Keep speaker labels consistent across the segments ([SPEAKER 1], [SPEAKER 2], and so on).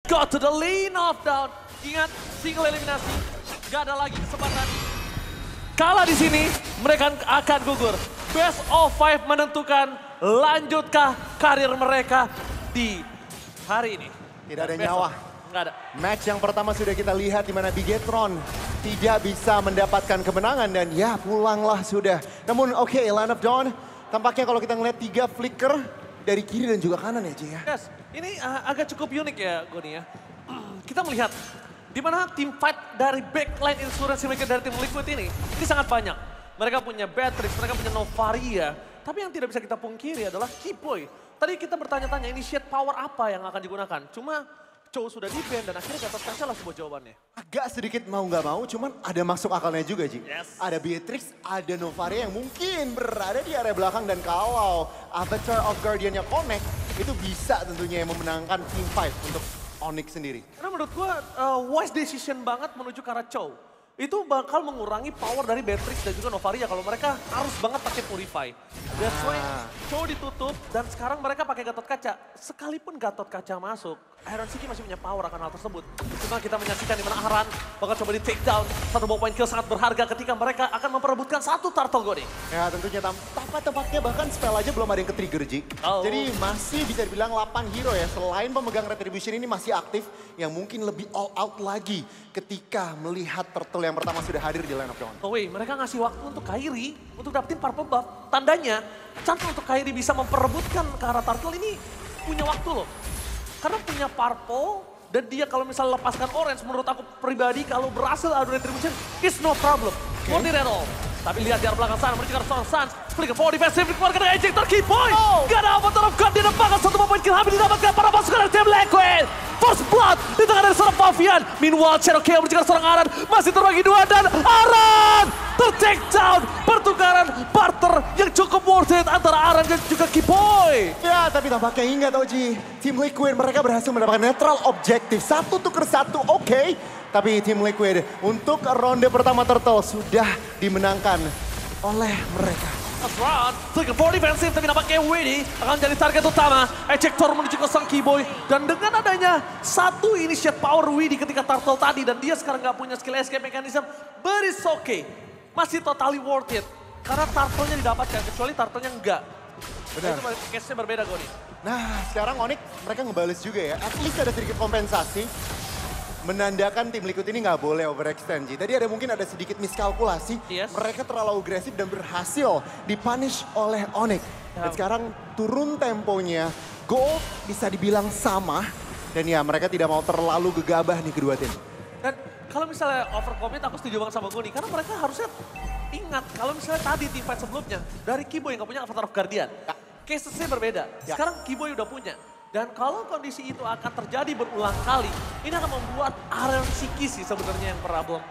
[SPEAKER 1] Go to the lane of down. Ingat, single eliminasi. Gak ada lagi kesempatan. Kalah di sini, mereka akan gugur. Best of 5 menentukan lanjutkah karir mereka di hari ini.
[SPEAKER 2] Tidak ada nyawa.
[SPEAKER 1] Nggak ada.
[SPEAKER 2] Match yang pertama sudah kita lihat di mana Bigetron tidak bisa mendapatkan kemenangan dan ya pulanglah sudah. Namun oke, Land of Dawn tampaknya kalau kita ngeliat 3 flicker dari kiri dan juga kanan ya Ci ya.
[SPEAKER 1] Yes, ini agak cukup unik ya Goni ya. Kita melihat di mana tim fight dari backline Insurance mereka dari tim Liquid ini sangat banyak. Mereka punya Beatrix, mereka punya Novaria. Tapi yang tidak bisa kita pungkiri adalah Kiboy. Tadi kita bertanya-tanya initiate power apa yang akan digunakan. Cuma Chow sudah di-ban dan akhirnya Gatot Kaca lah sebuah jawabannya.
[SPEAKER 2] Agak sedikit mau nggak mau, cuman ada masuk akalnya juga Ji.
[SPEAKER 1] Yes.
[SPEAKER 2] Ada Beatrix, ada Novaria yang mungkin berada di area belakang dan kalau Avatar of Guardian-nya connect, itu bisa tentunya yang memenangkan team fight untuk Onyx sendiri.
[SPEAKER 1] Karena menurut gue wise decision banget menuju ke arah Chow. Itu bakal mengurangi power dari Beatrix dan juga Novaria kalau mereka harus banget pakai Purify. That's why Chow ditutup dan sekarang mereka pakai Gatot Kaca. Sekalipun Gatot Kaca masuk, Iron Siki masih punya power akan hal tersebut. Cuma kita menyaksikan di mana Aran bakal coba di take down. Satu ball point kill sangat berharga ketika mereka akan memperebutkan satu turtle Goni.
[SPEAKER 2] Ya tentunya tepatnya bahkan spell aja belum ada yang ke-trigger Ji. Jadi masih bisa dibilang 8 hero ya. Selain pemegang Retribution ini masih aktif yang mungkin lebih all out lagi ketika melihat turtle yang pertama sudah hadir di Land of Dawn.
[SPEAKER 1] Oh wait, mereka ngasih waktu untuk Kairi untuk dapetin purple buff. Tandanya, chance untuk Kairi bisa memperebutkan ke arah turtle ini punya waktu loh. Karena punya purple dan dia kalau misalnya lepaskan orange, menurut aku pribadi kalau berhasil adu retribution, it's no problem. Not at all. Tapi lihat di arah belakang sana, menuju ke arah seorang Suns. Flicker for defensive, keluarga dari ejector Kiboy. Gak ada Avatar of God, dia dapatkan satu poin kill habis didapatkan para pasukan dari tim Liquid. First blood di tengah dari seorang Pavian. Meanwhile, Cherokee menuju ke arah seorang Aran. Masih terbagi dua dan Aran ter-take down. Pertukaran barter yang cukup worth it antara Aran dan juga Kiboy.
[SPEAKER 2] Ya tapi tampaknya ingat Oji, tim Liquid mereka berhasil mendapatkan neutral objektif. Satu tuker satu oke. Tapi tim Liquid untuk ronde pertama Turtle sudah dimenangkan oleh mereka.
[SPEAKER 1] That's right. Flicker for defensive tapi nampaknya Winnie akan jadi target utama. Ejector menuju ke sang Kiboy. Dan dengan adanya satu initiate power Winnie ketika Turtle tadi dan dia sekarang nggak punya skill escape mechanism. But it's okay. Masih totally worth it. Karena Turtle-nya didapatkan kecuali Turtle-nya enggak.
[SPEAKER 2] Benar.
[SPEAKER 1] Itu case-nya berbeda Goni.
[SPEAKER 2] Nah sekarang Onyx mereka ngebales juga ya. At least ada sedikit kompensasi. Menandakan tim Liquid ini nggak boleh overextend. Tadi mungkin ada sedikit miskalkulasi.
[SPEAKER 1] Yes.
[SPEAKER 2] Mereka terlalu agresif dan berhasil dipunish oleh Onyx. Dan sekarang turun temponya. Gold bisa dibilang sama. Dan ya mereka tidak mau terlalu gegabah nih kedua tim.
[SPEAKER 1] Dan kalau misalnya overcommit aku setuju banget sama Goni. Karena mereka harusnya ingat kalau misalnya tadi tim fight sebelumnya. Dari Kiboy yang gak punya Avatar of Guardian. Case-nya berbeda. Sekarang Kiboy udah punya. Dan kalau kondisi itu akan terjadi berulang kali, ini akan membuat Iron Siki sih sebenarnya yang problem.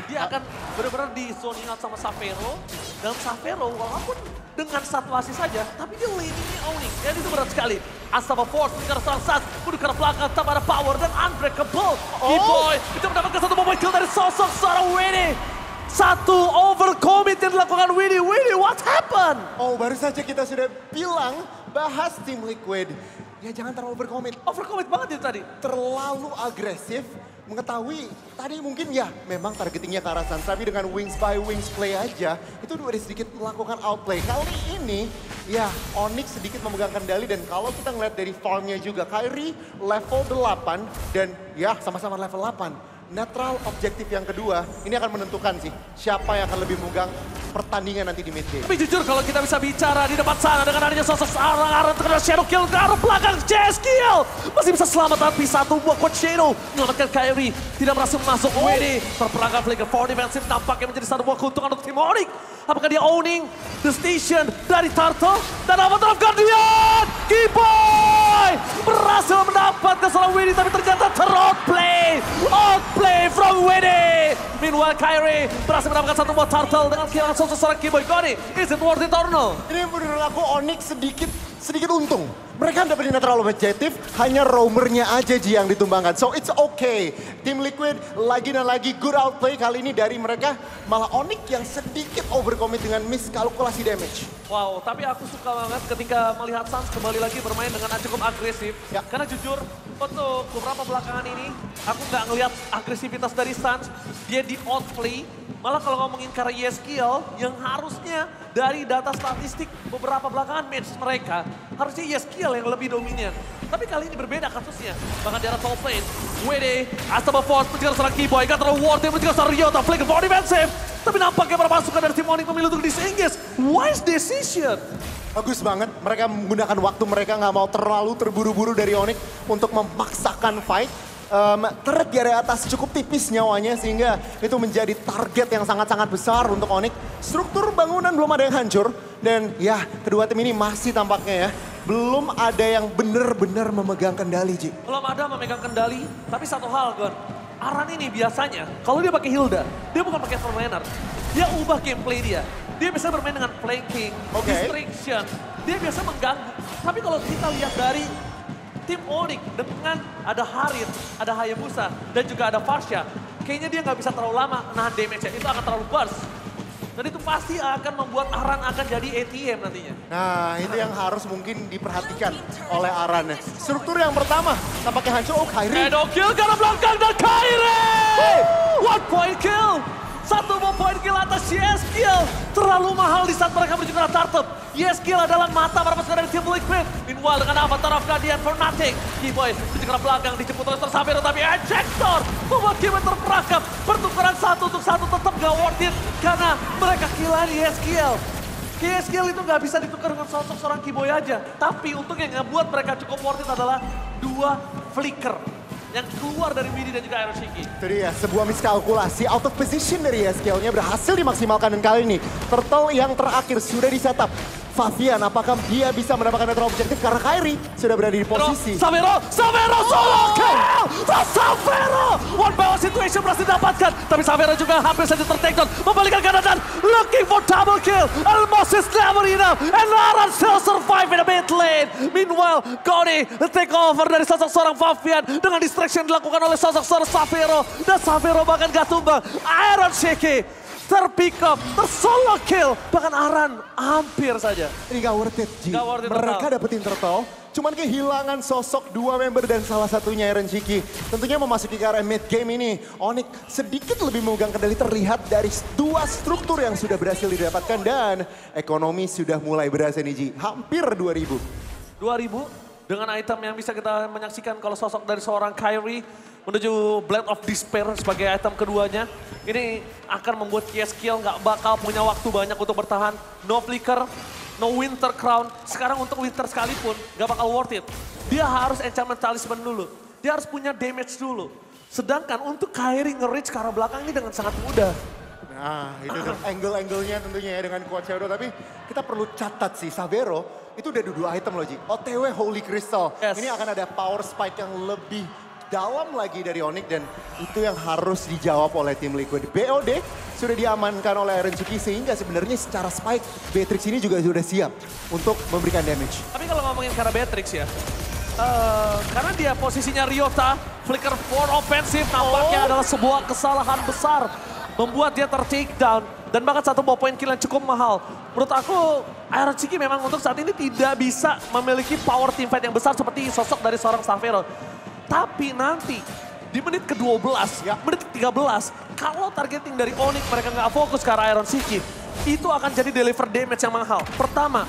[SPEAKER 1] Dia akan benar-benar di zoning out sama Savero. Dan Savero walaupun dengan satu assist saja, tapi dia laning-nya owning. Dan itu berat sekali. Astaba Force, mengejar sang Suns, menuju ke arah belakang, tanpa ada power dan unbreakable. Kiboy itu mendapatkan satu moment kill dari sosok seorang Winnie. Satu overcommit yang dilakukan Winnie. Winnie, what happened?
[SPEAKER 2] Oh baru saja kita sudah bilang bahas tim Liquid. Ya jangan terlalu overcommit.
[SPEAKER 1] Overcommit banget itu tadi.
[SPEAKER 2] Terlalu agresif, mengetahui tadi mungkin ya memang targetingnya ke arah Suns. Tapi dengan wings by wings play aja, itu udah sedikit melakukan outplay. Kali ini ya Onyx sedikit memegang kendali dan kalau kita ngeliat dari farmnya juga. Kairi level 8 dan ya sama-sama level 8. Netral objektif yang kedua, ini akan menentukan sih siapa yang akan lebih memegang pertandingan nanti di mid game.
[SPEAKER 1] Tapi jujur kalau kita bisa bicara di depan sana dengan adanya sosok seorang Aran terkena Shadow Kill ke arah belakang JS Kill. Masih bisa selamat tapi satu buah quad Shadow menyelamatkan Kairi. Tidak berhasil masuk Winnie. Terperangkap Flicker for defensive nampaknya menjadi satu buah keuntungan untuk tim Onyx. Apakah dia owning the station dari Turtle dan Avatar of Guardian? Kiboy berhasil mendapatkan seorang Winnie tapi ternyata ter-outplay. Outplay from Winnie. Meanwhile Kairi berhasil mendapatkan satu buah Turtle dengan kehilangan sosok seorang Kiboy. Goni, is it worth it or no?
[SPEAKER 2] Ini menurut aku Onyx sedikit untung Mereka dapetinnya terlalu objektif, hanya roamernya aja Ji yang ditumbangkan. So it's okay. Tim Liquid lagi dan lagi good outplay kali ini dari mereka. Malah Onyx yang sedikit overcommit dengan miskalkulasi damage.
[SPEAKER 1] Wow, tapi aku suka banget ketika melihat Suns kembali lagi bermain dengan cukup agresif.
[SPEAKER 2] Ya.
[SPEAKER 1] Karena jujur, untuk beberapa belakangan ini, aku nggak ngelihat agresivitas dari Suns. Dia di outplay. Malah kalau ngomongin karena Yeskiel, yang harusnya dari data statistik beberapa belakangan match mereka, harusnya Yeskiel yang lebih dominan. Tapi kali ini berbeda kasusnya. Bahkan di arah top lane, WD, Astaba Force, menjaga seorang Keyboy, gak terlalu worth it, menjaga seorang Ryota, flicker for defensive. Tapi nampaknya para pasukan dari tim Onyx memilih untuk disengage. Wise decision.
[SPEAKER 2] Bagus banget, mereka menggunakan waktu mereka nggak mau terlalu terburu-buru dari Onyx untuk memaksakan fight. Turret di area atas cukup tipis nyawanya sehingga itu menjadi target yang sangat-sangat besar untuk Onyx. Struktur bangunan belum ada yang hancur dan ya kedua tim ini masih tampaknya ya belum ada yang benar-benar memegang kendali Ji.
[SPEAKER 1] Belum ada memegang kendali, tapi satu hal Gon. Aran ini biasanya kalau dia pakai Hilda, dia bukan pakai Forlaner. Dia ubah gameplay dia. Dia bisa bermain dengan flanking, distraction. Dia biasa mengganggu. Tapi kalau kita lihat dari tim Onyx dengan ada Harit, ada Hayabusa, dan juga ada Farsha, kayaknya dia nggak bisa terlalu lama nahan damage-nya. Itu akan terlalu burst. Dan itu pasti akan membuat Aran akan jadi ATM nantinya.
[SPEAKER 2] Nah itu yang harus mungkin diperhatikan oleh Aran. Struktur yang pertama tampaknya hancur. Oh Kairi.
[SPEAKER 1] Shadow kill karena belakang dan Kairi! One point kill! Satu point kill atas Yeskiel. Terlalu mahal di saat mereka menuju ke arah Tartup. Yeskiel adalah mata para pasukan dari tim Liquid. Meanwhile dengan Avatar of Guardian for nothing. Keyboy menuju ke arah belakang dijemput oleh Sabero tapi ejector membuat Keyboy terperangkap. Pertukaran 1 untuk 1 tetap gak worth it karena mereka killan Yeskiel. Yeskiel itu gak bisa ditukar dengan sosok seorang Keyboy aja. Tapi untuk yang ngebuat mereka cukup worth it adalah 2 flicker yang keluar dari Widi dan juga Iron Shiki.
[SPEAKER 2] Itu dia, sebuah miskalkulasi out of position dari Yeskiel-nya berhasil dimaksimalkan dan kali ini Turtle yang terakhir sudah disetup. Favian, apakah dia bisa mendapatkan netral objektif karena Kairi sudah berada di posisi.
[SPEAKER 1] Savero solo kill! Savero! One power situation berhasil didapatkan. Tapi Savero juga hampir saja tertakedown. Membalikan kanan dan looking for double kill. Almost is never enough. And Aran still survive in the mid lane. Meanwhile, Cody take over dari sosok seorang Favian. Dengan distraction dilakukan oleh sosok seorang Savero. Dan Savero bahkan gak tumbang. Iron Shiki terpick up, tersolo kill. Bahkan Aran hampir saja.
[SPEAKER 2] Ini gak worth it, Ji.
[SPEAKER 1] Gak worth it
[SPEAKER 2] Mereka
[SPEAKER 1] total.
[SPEAKER 2] dapetin Turtle, cuman kehilangan sosok 2 member dan salah satunya Iron Shiki. Tentunya memasuki ke arah mid game ini, Onyx sedikit lebih memegang kendali terlihat dari 2 struktur yang sudah berhasil didapatkan dan ekonomi sudah mulai berasa nih Ji. Hampir 2000.
[SPEAKER 1] 2000 dengan item yang bisa kita menyaksikan kalau sosok dari seorang Kyrie menuju Blade of Despair sebagai item keduanya. Ini akan membuat Yeskiel nggak bakal punya waktu banyak untuk bertahan. No flicker, no winter crown. Sekarang untuk winter sekalipun nggak bakal worth it. Dia harus enchantment talisman dulu. Dia harus punya damage dulu. Sedangkan untuk Kyrie nge-reach ke arah belakang ini dengan sangat mudah.
[SPEAKER 2] Nah itu angle-angle-nya tentunya ya dengan Quad Shadow. Tapi kita perlu catat sih, Savero itu udah 2 item loh Ji. OTW Holy Crystal.
[SPEAKER 1] Yes.
[SPEAKER 2] Ini akan ada power spike yang lebih dalam lagi dari Onyx dan itu yang harus dijawab oleh tim Liquid. BOD sudah diamankan oleh Iron Shiki sehingga sebenarnya secara spike Beatrix ini juga sudah siap untuk memberikan damage.
[SPEAKER 1] Tapi kalau ngomongin karena Beatrix ya, karena dia posisinya Ryota, flicker for offensive nampaknya adalah sebuah kesalahan besar. Membuat dia ter-take down dan bahkan 1 point kill yang cukup mahal. Menurut aku Iron Shiki memang untuk saat ini tidak bisa memiliki power teamfight yang besar seperti sosok dari seorang Savero. Tapi nanti di menit ke-12, menit ke-13, kalau targeting dari Onyx mereka nggak fokus ke arah Iron Shiki, itu akan jadi deliver damage yang mahal. Pertama,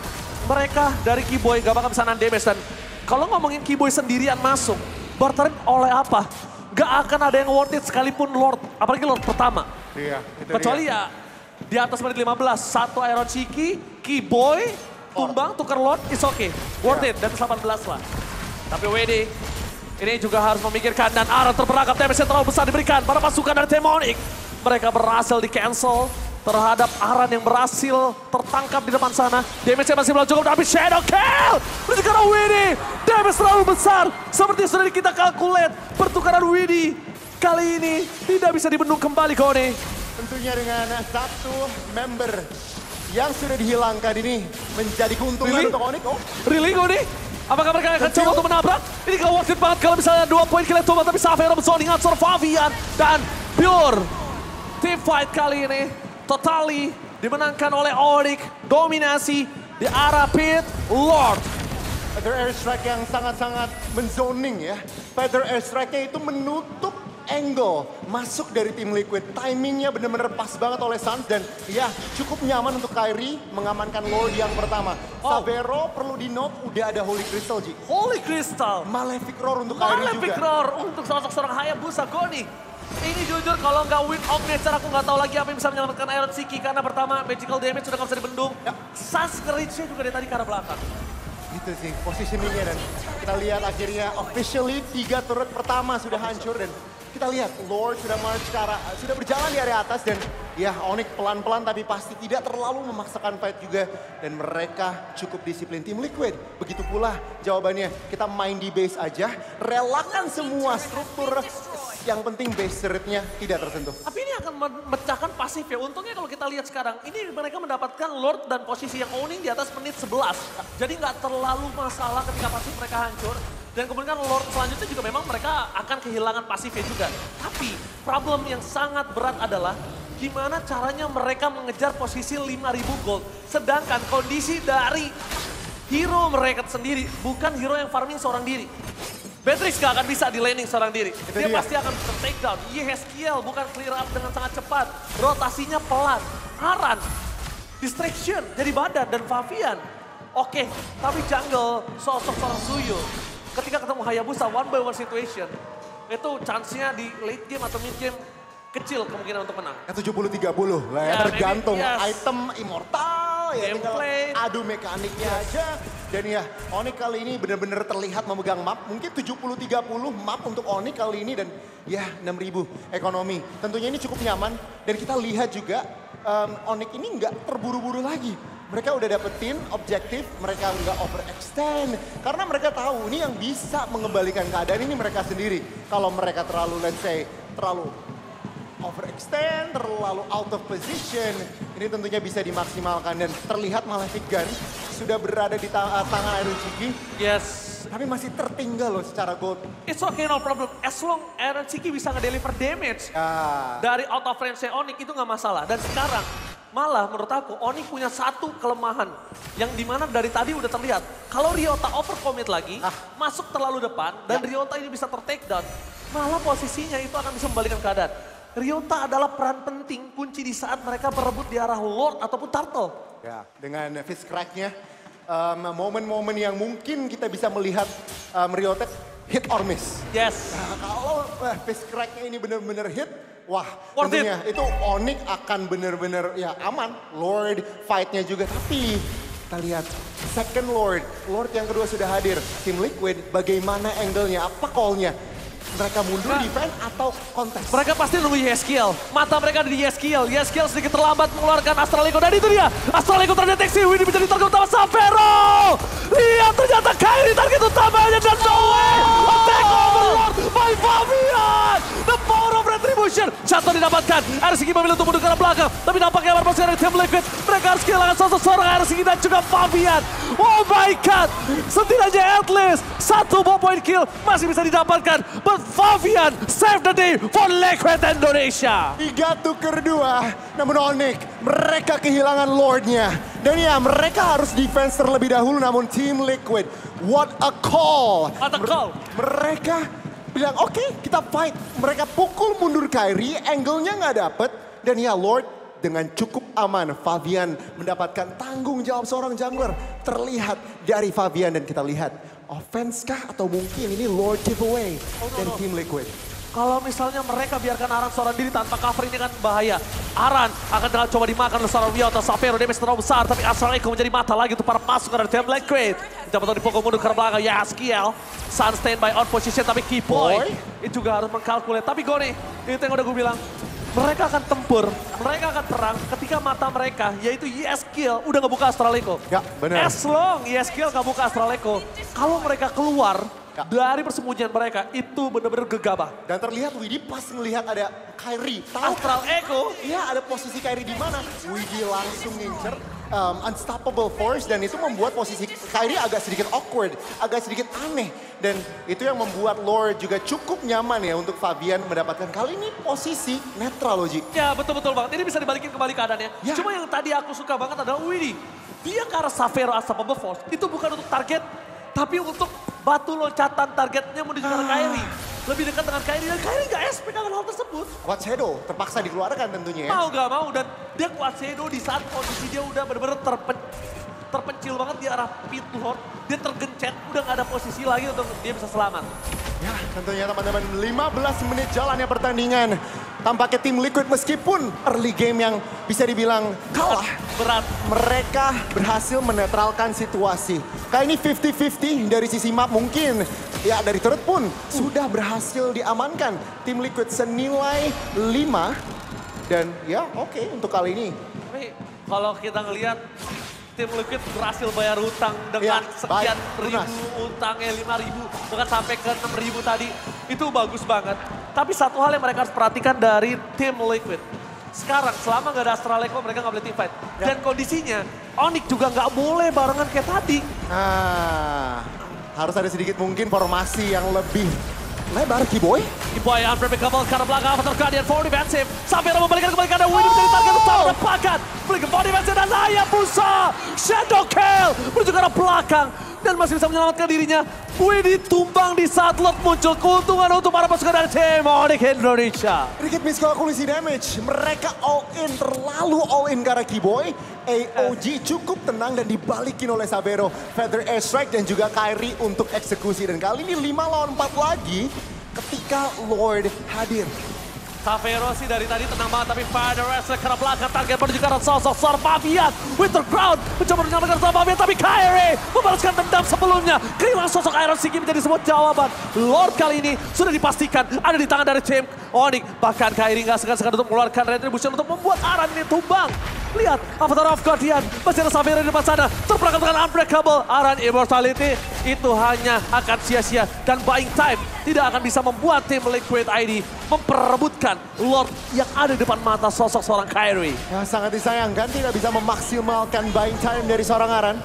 [SPEAKER 1] mereka dari Keyboy gak bakal bisa nahan damage. Dan kalau ngomongin Keyboy sendirian masuk, barterin oleh apa? Gak akan ada yang worth it sekalipun Lord, apalagi Lord pertama.
[SPEAKER 2] Iya, itu
[SPEAKER 1] Kecuali ya di atas menit 15, 1 Iron Shiki, Keyboy, tumbang, tukar Lord, is okay. Worth it, dan 18 lah. Tapi WD ini juga harus memikirkan dan Aran terperangkap, damage yang terlalu besar diberikan para pasukan dari tim Onyx. Mereka berhasil di cancel terhadap Aran yang berhasil tertangkap di depan sana. Damage-nya masih belum cukup tapi Shadow Kill! Menuju ke arah Widi, damage terlalu besar. Seperti sudah kita kalkulate, pertukaran Widi kali ini tidak bisa dibendung kembali Kone.
[SPEAKER 2] Tentunya dengan 1 member yang sudah dihilangkan ini menjadi keuntungan untuk Onyx. Oh.
[SPEAKER 1] Really Kone? Apakah mereka akan coba untuk menabrak? Ini gak worth it banget kalau misalnya 2 poin kill coba, tapi Xavier zoning out Favian dan Pure. Team fight kali ini totally dimenangkan oleh Onyx. Dominasi di arah pit Lord.
[SPEAKER 2] Feather Airstrike yang sangat-sangat menzoning ya. Feather Airstrike-nya itu menutup angle masuk dari tim Liquid. Timingnya benar-benar pas banget oleh Suns dan ya cukup nyaman untuk Kyrie mengamankan Lord yang pertama. Savero perlu di-note udah ada Holy Crystal, Ji.
[SPEAKER 1] Holy Crystal.
[SPEAKER 2] Malefic Roar untuk Kyrie juga.
[SPEAKER 1] Malefic Roar untuk sosok seorang Hayabusa Goni. Ini jujur kalau nggak win of nature aku nggak tahu lagi apa yang bisa menyelamatkan Iron Siki. Karena pertama magical damage sudah nggak bisa dibendung.
[SPEAKER 2] Ya.
[SPEAKER 1] Suns nge-reach-nya juga dari tadi ke arah belakang.
[SPEAKER 2] Gitu sih positioningnya dan kita lihat akhirnya officially 3 turret pertama sudah hancur dan kita lihat Lord sudah march ke arah, sudah berjalan di area atas dan ya Onyx pelan-pelan tapi pasti tidak terlalu memaksakan fight juga dan mereka cukup disiplin. Tim Liquid begitu pula jawabannya, kita main di base aja, relakan semua struktur, yang penting base turretnya tidak tersentuh.
[SPEAKER 1] Tapi ini akan memecahkan pasif ya. Untungnya kalau kita lihat sekarang, ini mereka mendapatkan Lord dan posisi yang owning di atas menit 11. Jadi nggak terlalu masalah ketika pasif mereka hancur. Dan kemudian Lord selanjutnya juga memang mereka akan kehilangan pasifnya juga. Tapi problem yang sangat berat adalah gimana caranya mereka mengejar posisi 5.000 gold. Sedangkan kondisi dari hero mereka sendiri bukan hero yang farming seorang diri. Beatrix gak akan bisa di laning seorang diri. Dia pasti akan take down. Yeskiel bukan clear up dengan sangat cepat. Rotasinya pelan. Aran, distraction jadi badan dan Favian. Oke, tapi jungle sosok seorang Suyo. Ketika ketemu Hayabusa one by one situation, itu chance-nya di late game atau mid game kecil kemungkinan untuk menang.
[SPEAKER 2] 70-30 lah ya, tergantung item immortal ya, tinggal adu mekaniknya aja. Dan ya Onyx kali ini benar-benar terlihat memegang map, mungkin 70-30 map untuk Onyx kali ini dan ya 6.000 ekonomi. Tentunya ini cukup nyaman dan kita lihat juga Onyx ini nggak terburu-buru lagi. Mereka udah dapetin objektif, mereka nggak overextend. Karena mereka tahu ini yang bisa mengembalikan keadaan ini mereka sendiri. Kalau mereka terlalu, let's say, terlalu overextend, terlalu out of position, ini tentunya bisa dimaksimalkan. Dan terlihat Malefic Gun sudah berada di tangan Iron Siki.
[SPEAKER 1] Yes.
[SPEAKER 2] Tapi masih tertinggal loh secara gold.
[SPEAKER 1] It's okay, no problem. As long Iron Siki bisa nge-deliver damage dari out of range Onyx itu nggak masalah. Dan sekarang malah menurut aku Onyx punya satu kelemahan yang dimana dari tadi udah terlihat. Kalau Ryota overcommit lagi, masuk terlalu depan dan Ryota ini bisa ter-take down, malah posisinya itu akan bisa membalikan keadaan. Ryota adalah peran penting kunci di saat mereka berebut di arah Lord ataupun Turtle.
[SPEAKER 2] Ya, dengan Fist Crack-nya, momen-momen yang mungkin kita bisa melihat Ryota hit or miss.
[SPEAKER 1] Yes.
[SPEAKER 2] Nah, kalau Fist Crack-nya ini benar-benar hit, wah
[SPEAKER 1] worth
[SPEAKER 2] tentunya itu Onyx akan benar-benar ya aman. Lord fight-nya juga, tapi kita lihat second Lord yang kedua sudah hadir. Tim Liquid bagaimana angle-nya, apa call-nya? Mereka mundur defense atau kontes?
[SPEAKER 1] Mereka pasti nunggu Yeskiel. Mata mereka ada di Yeskiel. Yeskiel sedikit terlambat mengeluarkan Astral Echo. Dan itu dia. Astral Echo terdeteksi. Winnie menjadi target utama Savero. Lihat ternyata Kyrie target utamanya. Dan no way. Attack overlord by Favian. The power of retribution. Jatuh didapatkan. RSG memilih untuk mundur ke arah belakang. Tapi nampaknya berpose dari tim Liquid. Mereka harus kehilangan sosok seorang RSG dan juga Favian. Oh my god. Setidaknya at least 1 point kill masih bisa didapatkan. But Favian save the day for Liquid Indonesia.
[SPEAKER 2] 3 tuker 2, namun Onyx mereka kehilangan Lordnya. Dan ya mereka harus defense terlebih dahulu namun Team Liquid, what a call.
[SPEAKER 1] What a call.
[SPEAKER 2] Mereka bilang oke, kita fight. Mereka pukul mundur Kyrie, angle-nya nggak dapet. Dan ya Lord dengan cukup aman, Favian mendapatkan tanggung jawab seorang jungler. Terlihat dari Favian dan kita lihat offense kah atau mungkin ini Lord giveaway dari Team Liquid.
[SPEAKER 1] Kalau misalnya mereka biarkan Aran seorang diri tanpa cover ini kan bahaya. Aran akan dengan coba dimakan oleh seorang Ryota. Savero damage terlalu besar tapi Astral Echo menjadi mata lagi untuk para pasukan dari Team Liquid. Dapat dipukul mundur ke belakang. Yeskiel. Sun standby on position tapi Keyboy itu juga harus mengkalkulate. Tapi Goni, itu yang udah gue bilang. Mereka akan tempur, mereka akan perang ketika mata mereka yaitu Yeskiel udah ngebuka Astral Echo.
[SPEAKER 2] Ya benar.
[SPEAKER 1] As long Yeskiel gak buka Astral Echo, kalau mereka keluar dari persembunyian mereka itu benar-benar gegabah.
[SPEAKER 2] Dan terlihat Widhi pas ngelihat ada Kyrie. Tahu
[SPEAKER 1] Astral Echo?
[SPEAKER 2] Iya ada posisi Kyrie di mana. Widhi langsung ngincer unstoppable force dan itu membuat posisi Kyrie agak sedikit awkward, agak sedikit aneh. Dan itu yang membuat Lord juga cukup nyaman ya untuk Fabian mendapatkan kali ini posisi netral loh Ji.
[SPEAKER 1] Ya betul-betul banget, ini bisa dibalikin kembali keadaannya.
[SPEAKER 2] Ya.
[SPEAKER 1] Cuma yang tadi aku suka banget adalah Widhi. Dia ke arah Xavero Unstoppable Force, itu bukan untuk target, tapi untuk batu loncatan targetnya menuju ke arah Kyrie. Lebih dekat dengan Kyrie, dan Kyrie gak expect akan hal tersebut.
[SPEAKER 2] Quad Shadow terpaksa dikeluarkan tentunya ya.
[SPEAKER 1] Mau gak mau, dan dia Quad Shadow di saat kondisi dia udah bener-bener terpencil banget di arah pintu Lord. Dia tergencet, udah gak ada posisi lagi untuk dia bisa selamat.
[SPEAKER 2] Ya tentunya teman-teman 15 menit jalannya pertandingan. Tampaknya tim Liquid meskipun early game yang bisa dibilang kalah.
[SPEAKER 1] Berat.
[SPEAKER 2] Mereka berhasil menetralkan situasi. Kali ini 50-50 dari sisi map mungkin. Ya dari turret pun sudah berhasil diamankan. Tim Liquid senilai 5. Dan ya oke untuk kali ini.
[SPEAKER 1] Tapi kalau kita ngelihat tim Liquid berhasil bayar hutang dengan
[SPEAKER 2] Ya,
[SPEAKER 1] sekian
[SPEAKER 2] baik, lunas.
[SPEAKER 1] ribu, utangnya 5.000, bahkan sampai ke 6.000 tadi. Itu bagus banget. Tapi satu hal yang mereka harus perhatikan dari tim Liquid. Sekarang selama nggak ada Astral Echo mereka nggak boleh team fight.
[SPEAKER 2] Ya.
[SPEAKER 1] Dan kondisinya Onyx juga nggak boleh barengan kayak tadi.
[SPEAKER 2] Nah, harus ada sedikit mungkin formasi yang lebih lebar Kiboy.
[SPEAKER 1] Kiboy unpredictable karena belakang Avatar Guardian for defensive. Sampai membalikan kembali ke ada Widhi menjadi target utama mendapatkan. Flick for defensive dan Hayabusa. Shadow kill menuju ke arah belakang. Dan masih bisa menyelamatkan dirinya. Widhi tumbang di saat Lord muncul. Keuntungan untuk para pasukan dari tim Onyx Indonesia.
[SPEAKER 2] Sedikit miskalkulasi damage. Mereka all in, terlalu all in karena Kiboy. AOG cukup tenang dan dibalikin oleh Xavero. Feather Airstrike dan juga Kyrie untuk eksekusi. Dan kali ini 5 lawan 4 lagi ketika Lord hadir.
[SPEAKER 1] Xavero sih dari tadi tenang banget, tapi Feather Airstrike ke arah belakang. Target menuju ke arah sosok Sarbavian. Winterground mencoba menyelamatkan Sarbavian, tapi Kyrie membalaskan dendam sebelumnya. Kehilangan sosok Iron Siki menjadi sebuah jawaban. Lord kali ini sudah dipastikan ada di tangan dari tim Onyx. Bahkan Kyrie nggak segan-segan untuk mengeluarkan Retribution untuk membuat Aran ini tumbang. Lihat, Avatar of Guardian, masih ada Xavero di depan sana. Terperangkap dengan Unbreakable. Aran Immortality itu hanya akan sia-sia. Dan buying time tidak akan bisa membuat tim Liquid ID memperebutkan Lord yang ada di depan mata sosok seorang Kyrie.
[SPEAKER 2] Ya, sangat disayangkan tidak bisa memaksimalkan buying time dari seorang Aran.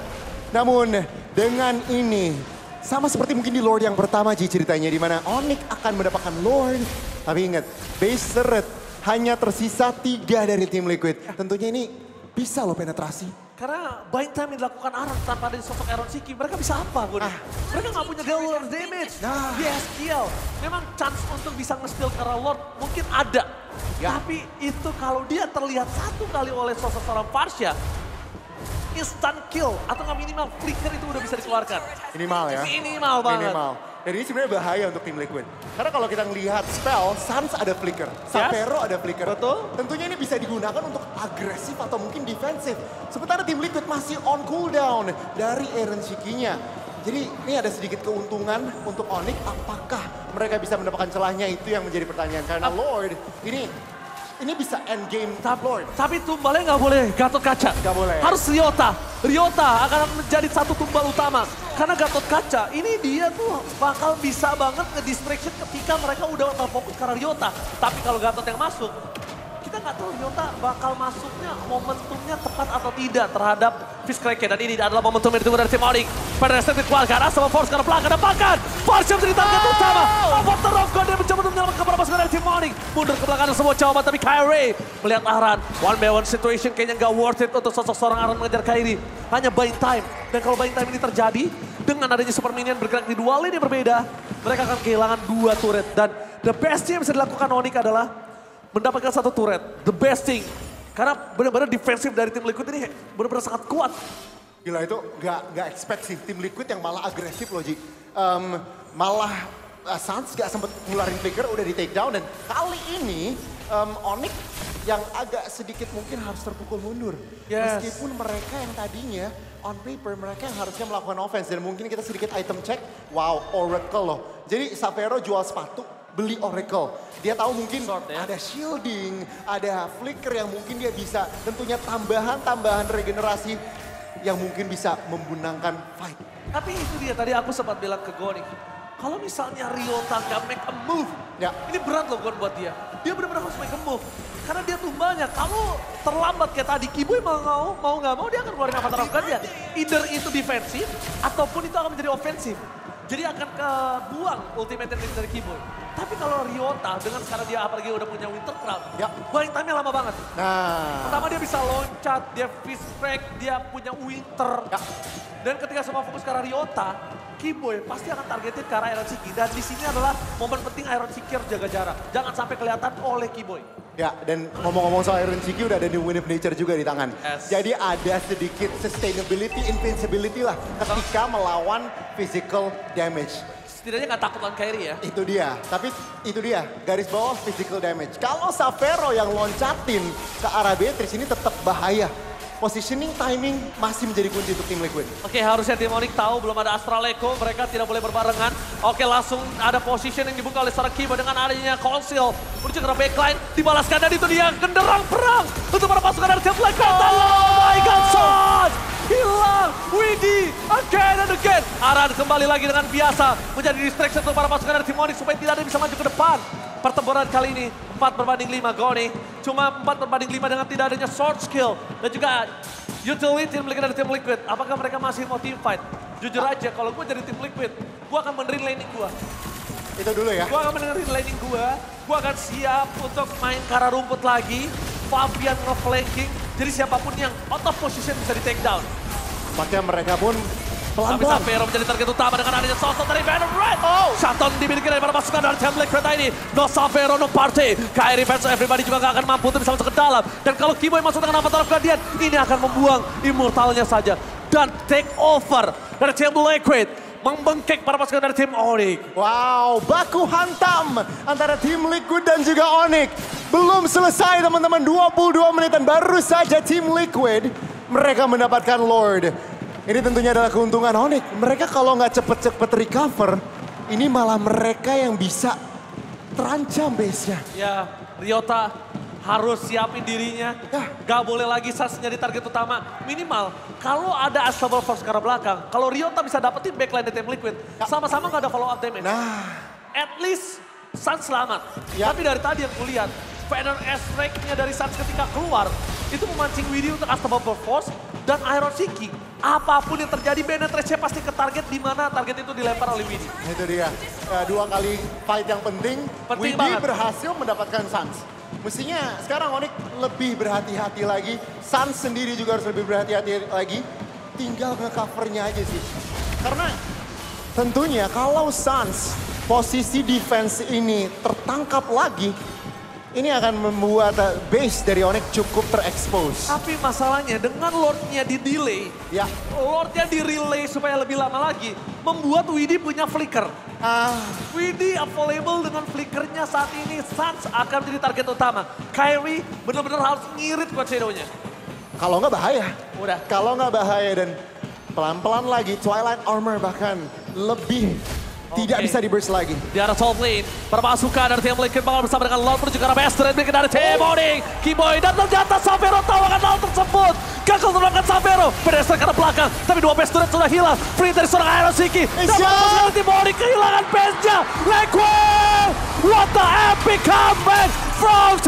[SPEAKER 2] Namun dengan ini, sama seperti mungkin di Lord yang pertama Ji ceritanya. Di mana Onyx akan mendapatkan Lord. Tapi ingat, base turret hanya tersisa 3 dari tim Liquid. Tentunya ini bisa loh penetrasi.
[SPEAKER 1] Karena buying time yang dilakukan Aran tanpa ada sosok Iron Siki, mereka bisa apa Gun? Mereka nggak punya dealer damage. Yes, kill. Memang chance untuk bisa nge-steal ke arah Lord mungkin ada.
[SPEAKER 2] Ya.
[SPEAKER 1] Tapi itu kalau dia terlihat satu kali oleh sosok seorang Farsha, instant kill atau nggak minimal flicker itu udah bisa dikeluarkan.
[SPEAKER 2] Minimal ya.
[SPEAKER 1] Minimal banget.
[SPEAKER 2] Minimal. Dan ini sebenarnya bahaya untuk tim Liquid. Karena kalau kita ngelihat spell, Sans ada flicker, Xavero ada flicker.
[SPEAKER 1] Betul.
[SPEAKER 2] Tentunya ini bisa digunakan untuk agresif atau mungkin defensif. Sementara tim Liquid masih on cooldown dari Iron Shikinya. Jadi ini ada sedikit keuntungan untuk Onyx. Apakah mereka bisa mendapatkan celahnya, itu yang menjadi pertanyaan. Karena Lord ini bisa end game Lord.
[SPEAKER 1] Tapi tumbalnya nggak boleh Gatot Kaca.
[SPEAKER 2] Nggak boleh.
[SPEAKER 1] Harus Ryota. Ryota akan menjadi satu tumbal utama. Karena Gatot Kaca ini dia tuh bakal bisa banget nge-distraction ketika mereka udah terfokus ke arah Ryota. Tapi kalau Gatot yang masuk, kita nggak tahu Ryota bakal masuknya momentumnya tepat atau tidak terhadap Fizz-Kraken. Dan ini adalah momentum yang ditunggu dari tim Onyx. Federation dikeluarkan, Asal Force karena belakang depankan. Farsha menjadi target utama. Avatar of God dia mencoba untuk menyelamatkan para pasukan dari tim Onyx. Mundur ke belakang semua jawaban, tapi Kyrie melihat Aran. One by one situation kayaknya nggak worth it untuk sosok seorang Aran mengejar Kyrie. Hanya buying time. Dan kalau buying time ini terjadi, dengan adanya Super Minion bergerak di 2 lini berbeda, mereka akan kehilangan 2 turret. Dan the best thing yang bisa dilakukan Onyx adalah mendapatkan 1 turret. The best thing. Karena benar-benar defensif dari tim Liquid ini benar-benar sangat kuat.
[SPEAKER 2] Gila itu nggak expect sih tim Liquid yang malah agresif loh Ji. Malah Sans gak sempet ngeluarin flicker udah di take down. Dan kali ini Onyx yang agak sedikit mungkin harus terpukul mundur.
[SPEAKER 1] Yes.
[SPEAKER 2] Meskipun mereka yang tadinya on paper mereka yang harusnya melakukan offense. Dan mungkin kita sedikit item check. Wow, Oracle loh. Jadi Xavero jual sepatu, beli Oracle. Dia tahu mungkin ada shielding, ada flicker yang mungkin dia bisa. Tentunya tambahan regenerasi yang mungkin bisa membunangkan fight.
[SPEAKER 1] Tapi itu dia tadi aku sempat bilang ke Goni. kalau misalnya Ryota nggak make a move,
[SPEAKER 2] Ya.
[SPEAKER 1] ini berat loh buat dia. Dia benar-benar harus make a move. Karena dia tumbangnya, kalau terlambat kayak tadi, Kiboy mau nggak mau dia akan keluarin Avatar of Guardian. Either itu defensif, ataupun itu akan menjadi ofensif. Jadi akan kebuang ultimate damage dari Kiboy. Tapi kalau Ryota dengan sekarang dia apalagi udah punya Winter Crown,
[SPEAKER 2] Ya.
[SPEAKER 1] buying time-nya lama banget.
[SPEAKER 2] Nah.
[SPEAKER 1] Pertama dia bisa loncat, dia fist break, dia punya Winter.
[SPEAKER 2] Ya.
[SPEAKER 1] Dan ketika semua fokus ke arah Ryota, Kiboy pasti akan targetin ke arah Iron Shiki. Dan di sini adalah momen penting Iron Shiki harus jaga jarak. Jangan sampai kelihatan oleh Kiboy.
[SPEAKER 2] Ya, dan ngomong-ngomong soal Iron Shiki udah ada New Wind of Nature juga di tangan.
[SPEAKER 1] Yes.
[SPEAKER 2] Jadi ada sedikit sustainability, invincibility lah ketika melawan physical damage.
[SPEAKER 1] Setidaknya nggak takut lawan Kairi ya.
[SPEAKER 2] Itu dia, tapi itu dia garis bawah physical damage. Kalau Xavero yang loncatin ke arah Beatrice ini tetap bahaya. Positioning, timing masih menjadi kunci untuk tim Liquid.
[SPEAKER 1] Oke, harusnya tim Onyx tahu belum ada Astral Echo, mereka tidak boleh berbarengan. Oke, langsung ada position yang dibuka oleh seorang Kiboy dengan adanya Conceal. Menuju ke backline, dibalaskan dan itu dia genderang perang untuk para pasukan dari tim Liquid. Oh my God, Sons! Hilang, Widhi, again and again. Aran kembali lagi dengan biasa menjadi distraction untuk para pasukan dari tim Onyx supaya tidak ada yang bisa maju ke depan. Pertempuran kali ini 4/5 Goni. Cuma 4/5 dengan tidak adanya sword skill. Dan juga utility yang dimiliki dari tim Liquid. Apakah mereka masih mau team fight? Jujur aja kalau gue jadi tim Liquid, gue akan benerin laning gue.
[SPEAKER 2] Itu dulu ya.
[SPEAKER 1] Gue akan benerin laning gue akan siap untuk main ke arah rumput lagi. Fabian nge-flanking, jadi siapapun yang out of position bisa di take down.
[SPEAKER 2] Makanya mereka pun
[SPEAKER 1] Tapi
[SPEAKER 2] pelan-pelan.
[SPEAKER 1] Xavero menjadi target utama dengan adanya sosok dari Venom Red. Shutdown dimiliki dari para pasukan dari Team Liquid ini. No Xavero, no party. Kairi fans everybody juga gak akan mampu untuk bisa masuk ke dalam. Dan kalau Kiboy masuk dengan Avatar of Guardian, ini akan membuang immortalnya saja. Dan take over dari Team Liquid. Membengkek para pasukan dari tim Onyx.
[SPEAKER 2] Wow, baku hantam antara tim Liquid dan juga Onyx. Belum selesai teman-teman, 22 menit dan baru saja tim Liquid mereka mendapatkan Lord. Ini tentunya adalah keuntungan Onyx. Mereka kalau nggak cepet-cepet recover, ini malah mereka yang bisa terancam base-nya.
[SPEAKER 1] Ya, Ryota harus siapin dirinya. Gak boleh lagi Sans jadi target utama. Minimal, kalau ada Unstoppable Force ke arah belakang, kalau Ryota bisa dapetin backline dari tim Liquid, sama-sama gak ada follow up damage.
[SPEAKER 2] Nah,
[SPEAKER 1] At least Sans selamat.
[SPEAKER 2] Ya.
[SPEAKER 1] Tapi dari tadi yang kulihat, Venom S-Strike-nya dari Sans ketika keluar, itu memancing Widhi untuk Unstoppable Force dan Iron Shiki. Apapun yang terjadi, Benetrace pasti ke target di mana target itu dilempar oleh Widhi.
[SPEAKER 2] itu dia. Dua kali fight yang penting.
[SPEAKER 1] Penting
[SPEAKER 2] Widhi
[SPEAKER 1] banget.
[SPEAKER 2] berhasil mendapatkan Sans. Mestinya sekarang Onyx lebih berhati-hati lagi. Sans sendiri juga harus lebih berhati-hati lagi. Tinggal nge-covernya aja sih. Karena tentunya kalau Sans posisi defense ini tertangkap lagi, ini akan membuat base dari Onyx cukup terekspos.
[SPEAKER 1] Tapi masalahnya dengan Lord-nya di-delay,
[SPEAKER 2] Ya,
[SPEAKER 1] Lord-nya di-relay supaya lebih lama lagi, membuat Widhi punya flicker. Widhi available dengan flickernya saat ini, Sans akan menjadi target utama. Kairi benar-benar harus ngirit Quad Shadow-nya.
[SPEAKER 2] kalau nggak bahaya.
[SPEAKER 1] Udah.
[SPEAKER 2] Kalau nggak bahaya dan pelan-pelan lagi Twilight Armor bahkan lebih tidak bisa di-burst lagi.
[SPEAKER 1] Di arah top lane, perpasukan dari tim Liquid bakal bersama dengan Lord menuju ke arah Master dari tim Onyx. Kiboy dan ternyata Xavero tahu akan hal tersebut. Gagal terlakukan Xavero, pedestrian ke arah belakang. Tapi dua base turret sudah hilang. Free dari seorang Iron Shiki. Dan perpasukan dari tim Onyx kehilangan base-nya. Liquid! What the epic comeback from